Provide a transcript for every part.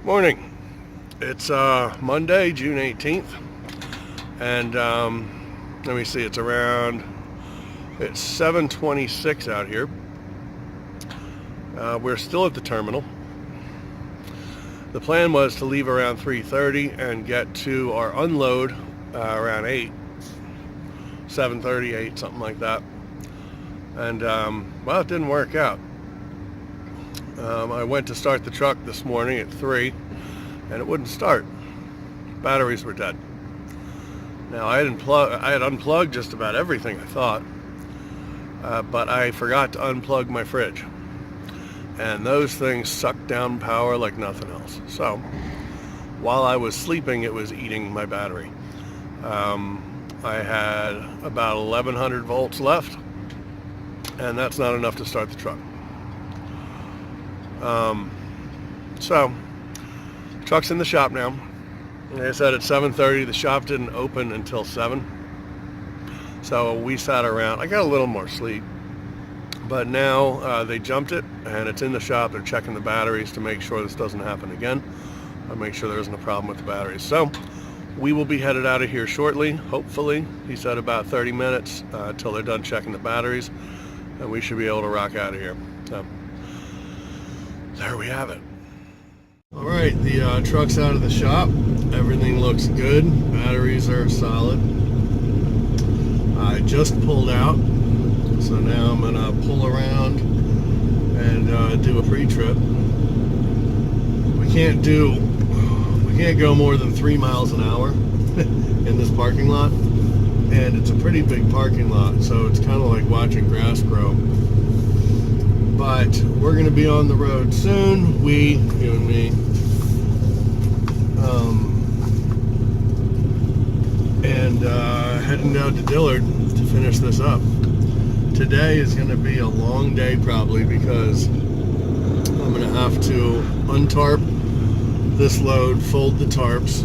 Morning. It's Monday, June 18th, and let me see, it's 7:26 out here. We're still at the terminal. The plan was to leave around 3:30 and get to our unload around 8, 7:30, 8, something like that. And well, it didn't work out. I went to start the truck this morning at 3 and it wouldn't start. Batteries were dead. Now I had unplugged just about everything, I thought, but I forgot to unplug my fridge, and those things suck down power like nothing else. So while I was sleeping, it was eating my battery. I had about 1100 volts left, and that's not enough to start the truck. So truck's in the shop now. Like I said, at 7:30, the shop didn't open until 7. So we sat around. I got a little more sleep, but now they jumped it and it's in the shop. They're checking the batteries to make sure this doesn't happen again. I'll make sure there isn't a problem with the batteries. So we will be headed out of here shortly, hopefully. He said about 30 minutes till they're done checking the batteries, and we should be able to rock out of here. So there we have it. All right, the truck's out of the shop. Everything looks good. Batteries are solid. I just pulled out, so now I'm gonna pull around and do a pre-trip. We can't go more than 3 miles an hour in this parking lot, and it's a pretty big parking lot, so it's kind of like watching grass grow. But we're going to be on the road soon, you and me, and heading down to Dillard to finish this up. Today is going to be a long day probably, because I'm going to have to untarp this load, fold the tarps,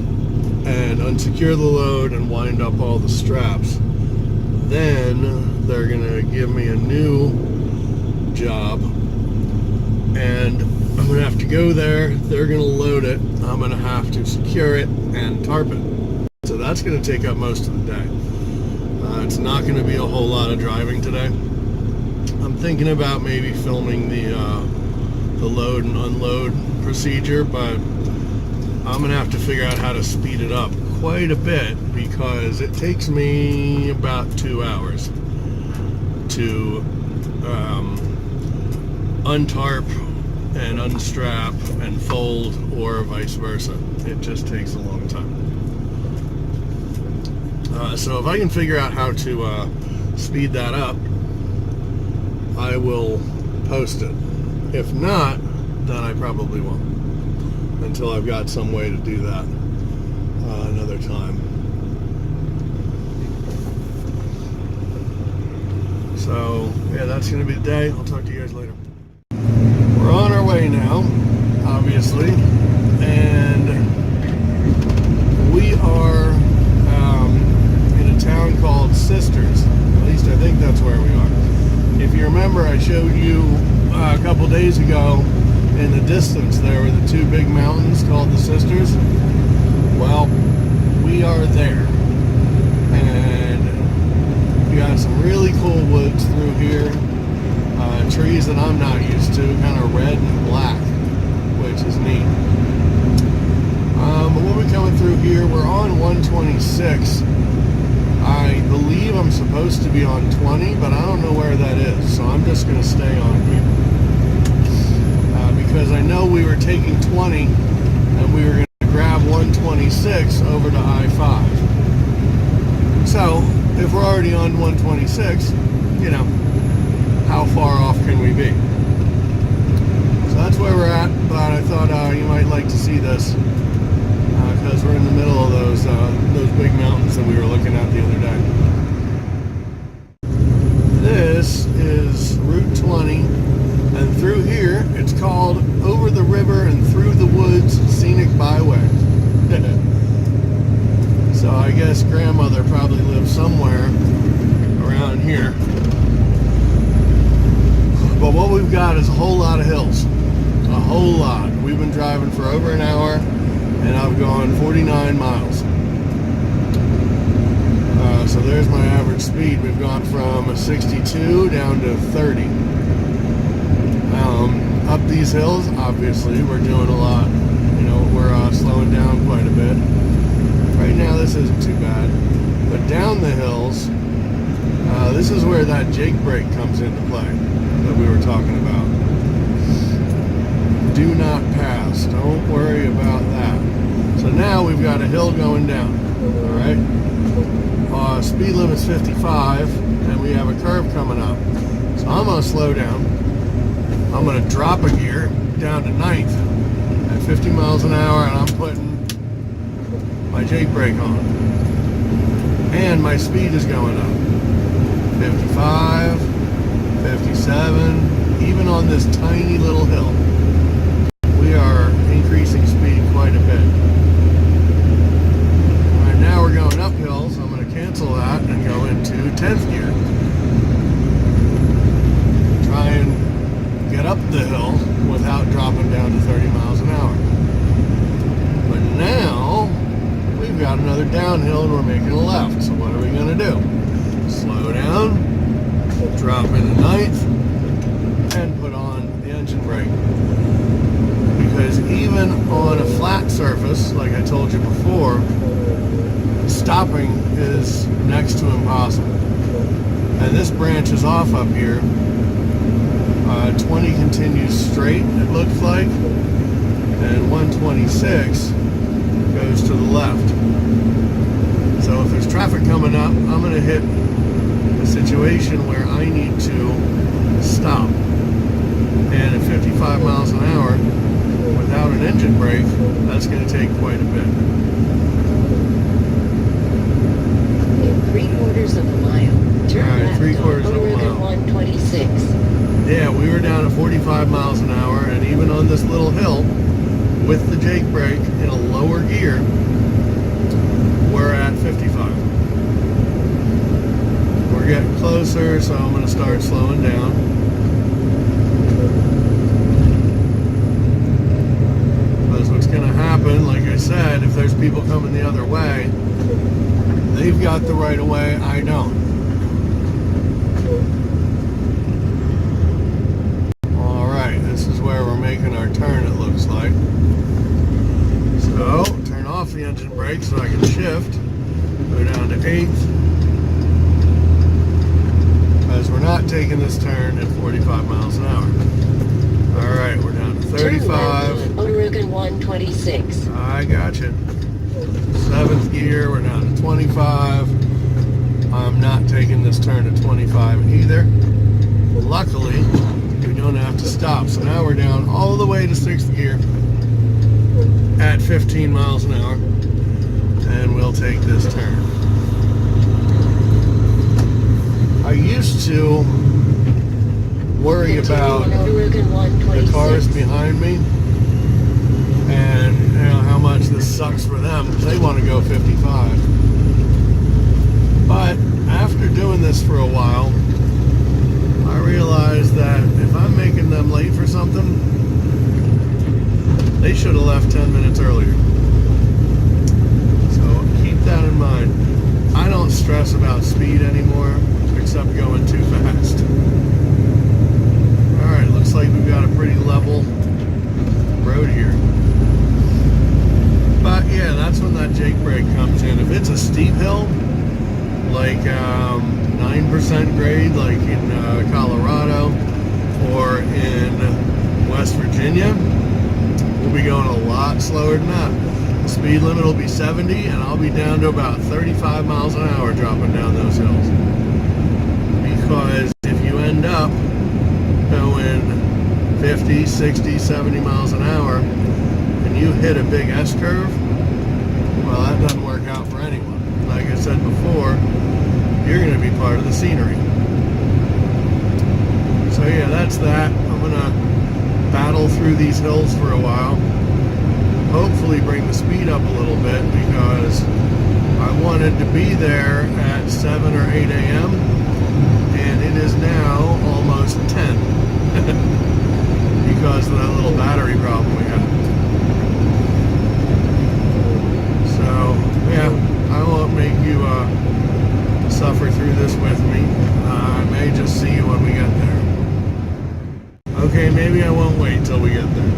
and unsecure the load and wind up all the straps. Then they're going to give me a new job, and I'm gonna have to go there. They're gonna load it. I'm gonna have to secure it and tarp it. So that's gonna take up most of the day. It's not gonna be a whole lot of driving today. I'm thinking about maybe filming the load and unload procedure, but I'm gonna have to figure out how to speed it up quite a bit, because it takes me about 2 hours to untarp and unstrap and fold, or vice versa. It just takes a long time. So if I can figure out how to speed that up, I will post it. If not, then I probably won't, until I've got some way to do that another time. So yeah, that's going to be the day. I'll talk to you guys later. We're on our way now, obviously, and we are in a town called Sisters. At least I think that's where we are. If you remember, I showed you a couple days ago in the distance there were the two big mountains called the Sisters. Well, we are there, and we got some really cool woods through here. Trees that I'm not used to, kind of red and black, which is neat. But we'll be coming through here. We're on 126. I believe I'm supposed to be on 20, but I don't know where that is, so I'm just going to stay on here. Because I know we were taking 20, and we were going to grab 126 over to I-5. So, if we're already on 126, you know, how far off can we be? So that's where we're at, but I thought you might like to see this, because we're in the middle of those big mountains that we were looking at the other day. This is Route 20, and through here it's called Over the River and Through the Woods Scenic Byway. So I guess grandmother probably lives somewhere around here. But what we've got is a whole lot of hills. A whole lot. We've been driving for over an an hour, and I've gone 49 miles. So there's my average speed. We've gone from 62 down to 30. Up these hills, obviously, we're doing a lot. You know, we're slowing down quite a bit. Right now, this isn't too bad. But down the hills, this is where that Jake brake comes into play that we were talking about. Do not pass. Don't worry about that. So now we've got a hill going down. All right. Speed limit's 55, and we have a curve coming up. So I'm going to slow down. I'm going to drop a gear down to 9th at 50 miles an hour, and I'm putting my Jake brake on. And my speed is going up. 55, 57, even on this tiny little hill. We are increasing speed quite a bit. All right, now we're going uphill, so I'm going to cancel that and go into 10th gear. Try and get up the hill without dropping down to 30 miles an hour. But now we've got another downhill and we're making a left. So what are we going to do? Slow down, drop into 9th, and put on the engine brake. Because even on a flat surface, like I told you before, stopping is next to impossible. And this branches off up here. 20 continues straight, it looks like, and 126 goes to the left. So if there's traffic coming up, I'm going to hit a situation where I need to stop. And at 55 miles an hour, without an engine brake, that's going to take quite a bit. In 3/4 of a mile, turn left on Oregon 126. Yeah, we were down at 45 miles an hour, and even on this little hill, with the Jake brake in a lower gear, we're at 55. We're getting closer, so I'm going to start slowing down. Because what's going to happen, like I said, if there's people coming the other way, they've got the right of way, I don't. This is where we're making our turn, it looks like. So, turn off the engine brake so I can shift. Go down to 8th. Because we're not taking this turn at 45 miles an hour. Alright, we're down to 35. Oregon 126. I got you. 7th gear, we're down to 25. I'm not taking this turn at 25 either. Luckily, we don't have to stop. So now we're down all the way to 6th gear at 15 miles an hour, and we'll take this turn. I used to worry about the cars behind me and how much this sucks for them because they want to go 55. But after doing this for a while, I realized that if I'm making them late for something, they should have left 10 minutes earlier. So keep that in mind. I don't stress about speed anymore, except going too fast. Alright, looks like we've got a pretty level road here. But yeah, that's when that Jake brake comes in. If it's a steep hill, like 9% grade, like in Colorado or in West Virginia, we'll be going a lot slower than that. The speed limit will be 70, and I'll be down to about 35 miles an hour dropping down those hills. Because if you end up going 50, 60, 70 miles an hour, and you hit a big S-curve, well, that doesn't work out for anyone. Like I said before, you're going to be part of the scenery. So yeah, that's that. I'm going to battle through these hills for a while. Hopefully bring the speed up a little bit because I wanted to be there at 7 or 8 a.m. and it is now almost 10 because of that little battery problem we had. Okay, maybe I won't wait till we get there.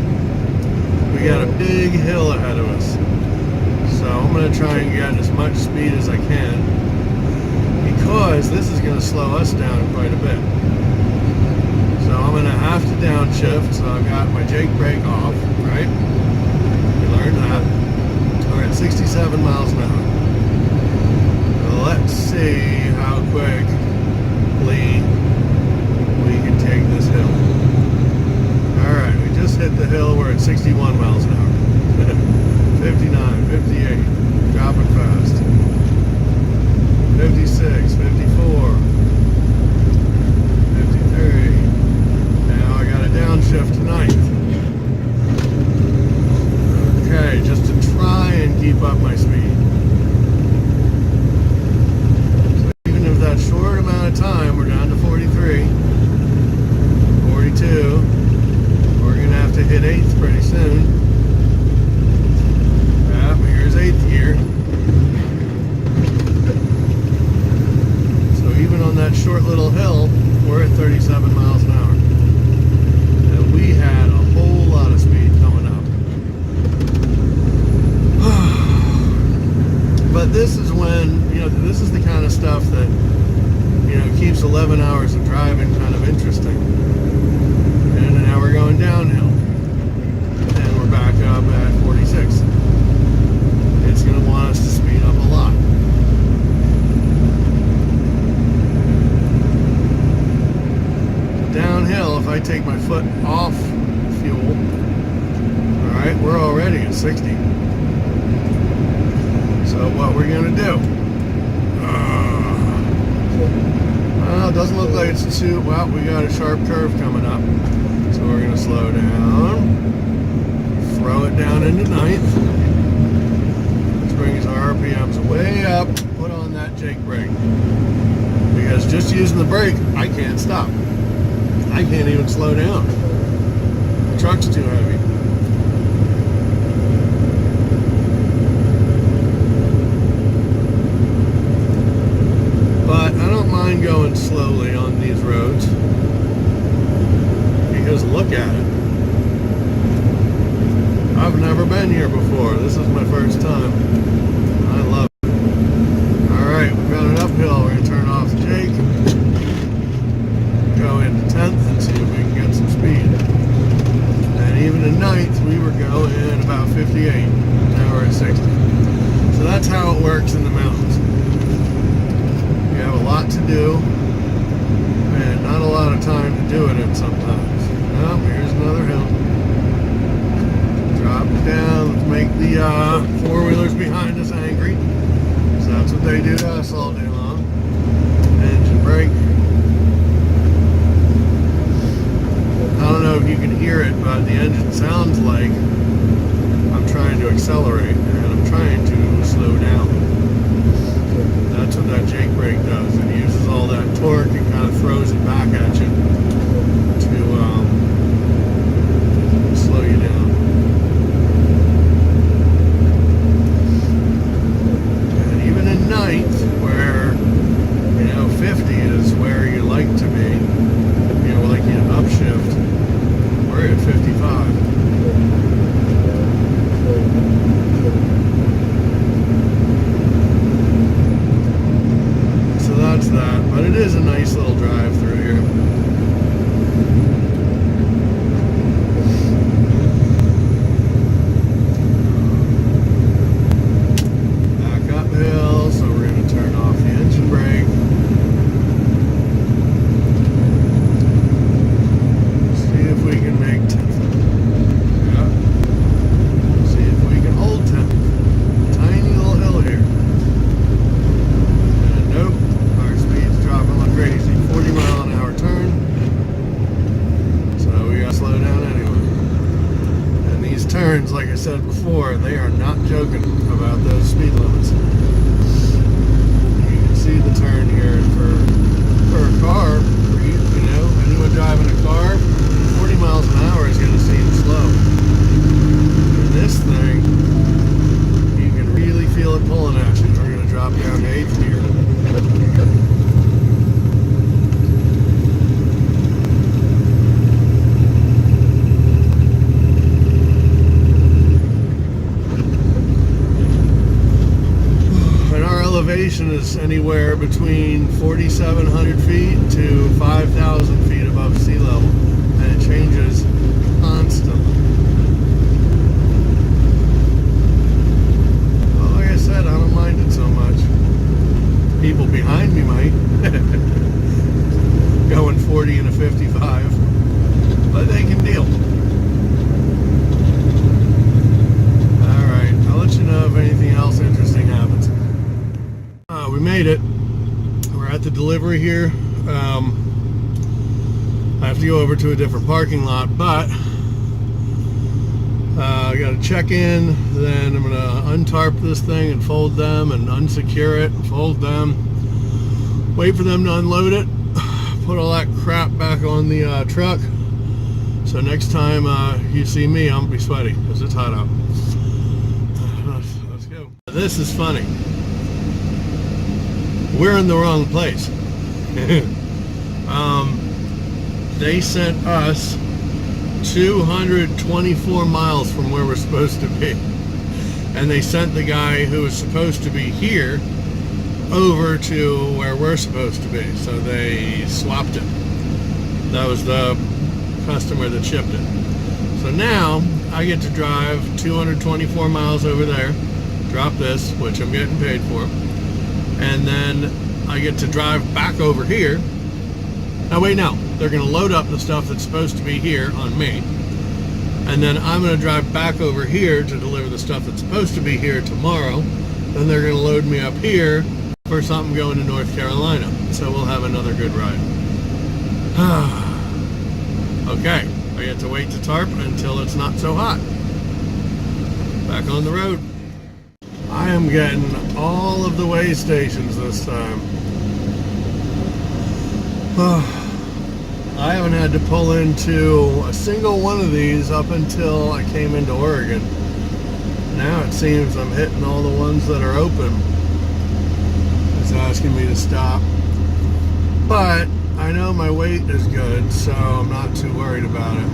We got a big hill ahead of us. So I'm going to try and get as much speed as I can, because this is going to slow us down quite a bit. So I'm going to have to downshift. So I've got my Jake brake off, right? We learned that. We're at 67 miles an hour. So let's see how quickly we can take this hill. Alright, we just hit the hill. We're at 61 miles an hour. 59, 58, dropping fast. 56, 54, 53. Now I got a downshift to 9th. Okay, just to try and keep up my speed. So even if that short amount of time, we're down to 43, 42. We're going to have to hit 8th pretty soon. Here's 8th gear. So even on that short little hill, we're at 37 miles an hour. And we had a whole lot of speed coming up. But this is when, this is the kind of stuff that, keeps 11 hours of driving kind of interesting. And now we're going downhill. And we're back up at 46. It's going to want us to speed up a lot. Downhill, if I take my foot off fuel, alright, we're already at 60. So what we're going to do? Well, it doesn't look like it's too... Well, we got a sharp curve coming up. So we're going to slow down. Throw it down into 9th. Brings our RPMs way up. Put on that Jake brake, because just using the brake, I can't stop. I can't even slow down. The truck's too heavy. But I don't mind going slowly on these roads, because look at it. I've never been here before. This is my first time. I love it. Alright, we've got an uphill. We're going to turn off the Jake. Go into 10th and see if we can get some speed. And even in 9th, we were going about 58. Now we're at 60. So that's how it works in the mountains. You have a lot to do, and not a lot of time to do it in sometimes. Oh, here's another hill. Drop it down. Let's make the four-wheelers behind us angry. So that's what they do to us all day long. Engine brake. I don't know if you can hear it, but the engine sounds like I'm trying to accelerate, and I'm trying to slow down. That's what that Jake brake does. It uses all that torque and kind of throws it back at you to slow you down. And even in 9th, where 50 is where you like to be, like you upshift, we're at 55. So that's that, but it is a nice little drive through here. Back uphill, so we're going to turn off the engine brake. See if we can make 10th. Yeah. See if we can hold 10th. Tiny little hill here. And nope, our speed's dropping like crazy. 40 mile an hour turn. So we gotta slow down anyway. And these turns, like I said before, they are not joking about those speed limits. You can see the turn here for a car. Anyone driving a car, 40 miles an hour is going to seem slow. And this thing, you can really feel it pulling at you. We're going to drop down to 8th gear. is anywhere between 4,700 feet to 5,000 feet above sea level, and it changes constantly. Well, like I said, I don't mind it so much. People behind me might. Going 40 and a 55, but they can deal. Alright, I'll let you know if anything else interesting happens. We made it. We're at the delivery here. I have to go over to a different parking lot, but I got to check in, then I'm going to untarp this thing and fold them and unsecure it and fold them. Wait for them to unload it. Put all that crap back on the truck. So next time you see me, I'm going to be sweaty because it's hot out. Let's go. This is funny. We're in the wrong place. They sent us 224 miles from where we're supposed to be. And they sent the guy who was supposed to be here over to where we're supposed to be. So they swapped it. That was the customer that shipped it. So now I get to drive 224 miles over there, drop this, which I'm getting paid for, and then I get to drive back over here. Now wait, no, they're going to load up the stuff that's supposed to be here on me, and then I'm going to drive back over here to deliver the stuff that's supposed to be here tomorrow. Then they're going to load me up here for something going to North Carolina. So we'll have another good ride. Okay, I get to wait to tarp until it's not so hot. Back on the road. I am getting all of the way stations this time. I haven't had to pull into a single one of these up until I came into Oregon. Now it seems I'm hitting all the ones that are open. It's asking me to stop. But I know my weight is good, so I'm not too worried about it.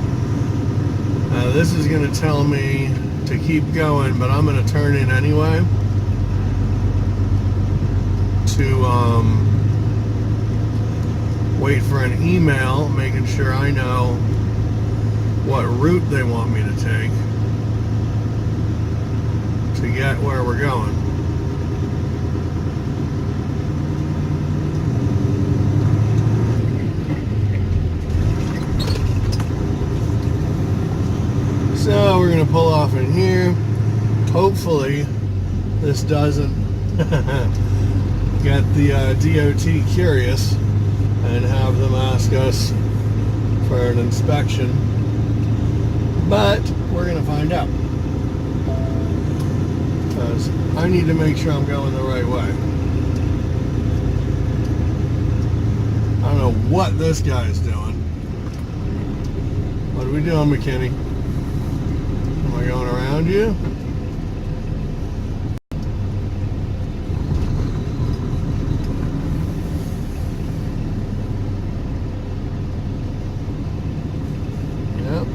This is going to tell me to keep going, but I'm going to turn in anyway to wait for an email making sure I know what route they want me to take to get where we're going. So we're going to pull off in here. Hopefully this doesn't get the DOT curious and have them ask us for an inspection. But we're going to find out. Because I need to make sure I'm going the right way. I don't know what this guy's doing. What are we doing, McKinney? Am I going around you? Yep.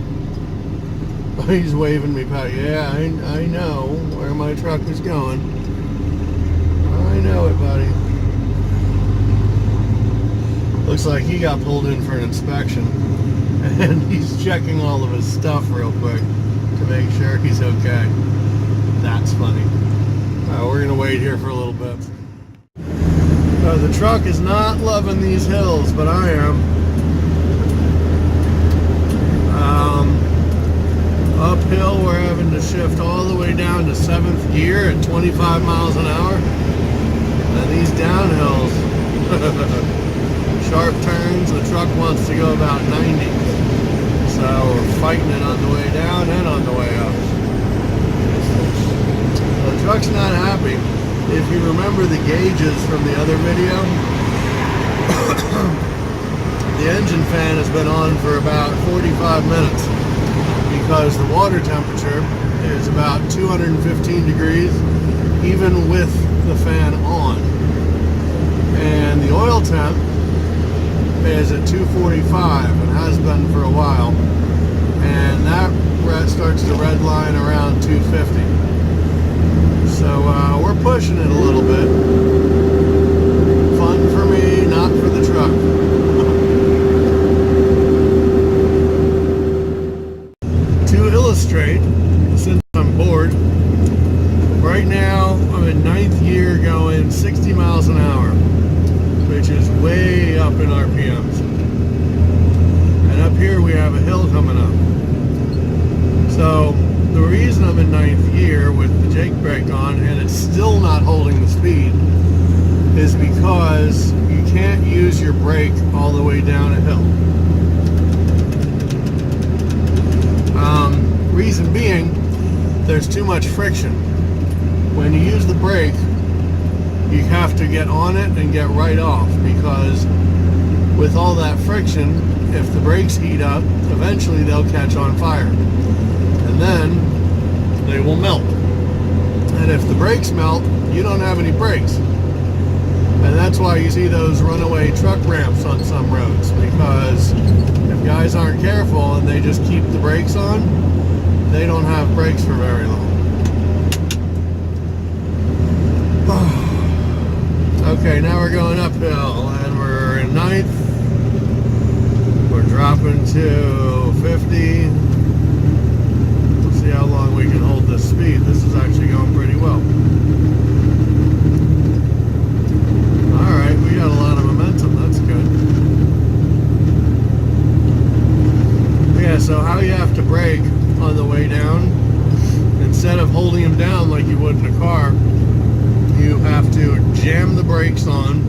He's waving me back. Yeah, I know where my truck is going. I know it, buddy. Looks like he got pulled in for an inspection. And he's checking all of his stuff real quick to make sure he's okay. That's funny. We're gonna wait here for a little bit. The truck is not loving these hills, but I am. Uphill, we're having to shift all the way down to 7th gear at 25 miles an hour. And these downhills, sharp turns, the truck wants to go about 90. So we're fighting it on the way down and on the way up. The truck's not happy. If you remember the gauges from the other video, the engine fan has been on for about 45 minutes because the water temperature is about 215 degrees even with the fan on. And the oil temp is at 245 and has been for a while, and that starts to redline around 250. So we're pushing it a little bit. right now I'm in 9th gear going 60 miles an hour, which is way up in RPMs. And up here we have a hill coming up. So the reason I'm in 9th gear with the Jake brake on and it's still not holding the speed is because you can't use your brake all the way down a hill. Reason being, there's too much friction. When you use the brake, you have to get on it and get right off, because with all that friction, if the brakes heat up, eventually they'll catch on fire. And then they will melt. And if the brakes melt, you don't have any brakes. And that's why you see those runaway truck ramps on some roads, because if guys aren't careful and they just keep the brakes on, they don't have brakes for very long. Okay, now we're going uphill and we're in 9th. We're dropping to 50. We'll see how long we can hold this speed. This is actually going pretty well. Alright, we got a lot of momentum. That's good. Yeah, so how you have to brake on the way down, instead of holding them down like you would in a car, you have to jam the brakes on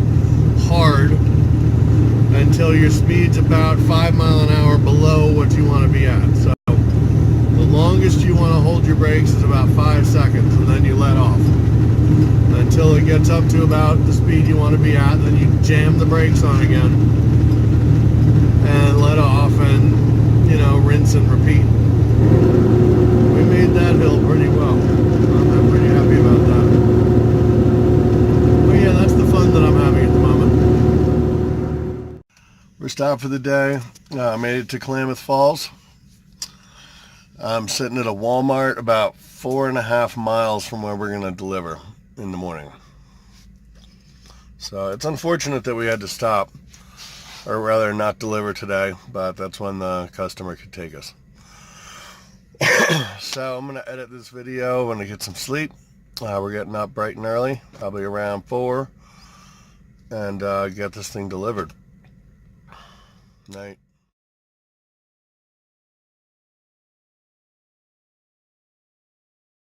hard until your speed's about 5 miles an hour below what you want to be at. So the longest you want to hold your brakes is about 5 seconds, and then you let off until it gets up to about the speed you want to be at. Then you jam the brakes on again and let off, and rinse and repeat. We made that hill pretty well. I'm pretty happy about that. But yeah, that's the fun that I'm having at the moment. We're stopped for the day. Made it to Klamath Falls. I'm sitting at a Walmart about 4.5 miles from where we're going to deliver in the morning. So it's unfortunate that we had to stop, or rather not deliver today, but that's when the customer could take us. So I'm going to edit this video when I get some sleep. We're getting up bright and early, probably around 4, and get this thing delivered. Night.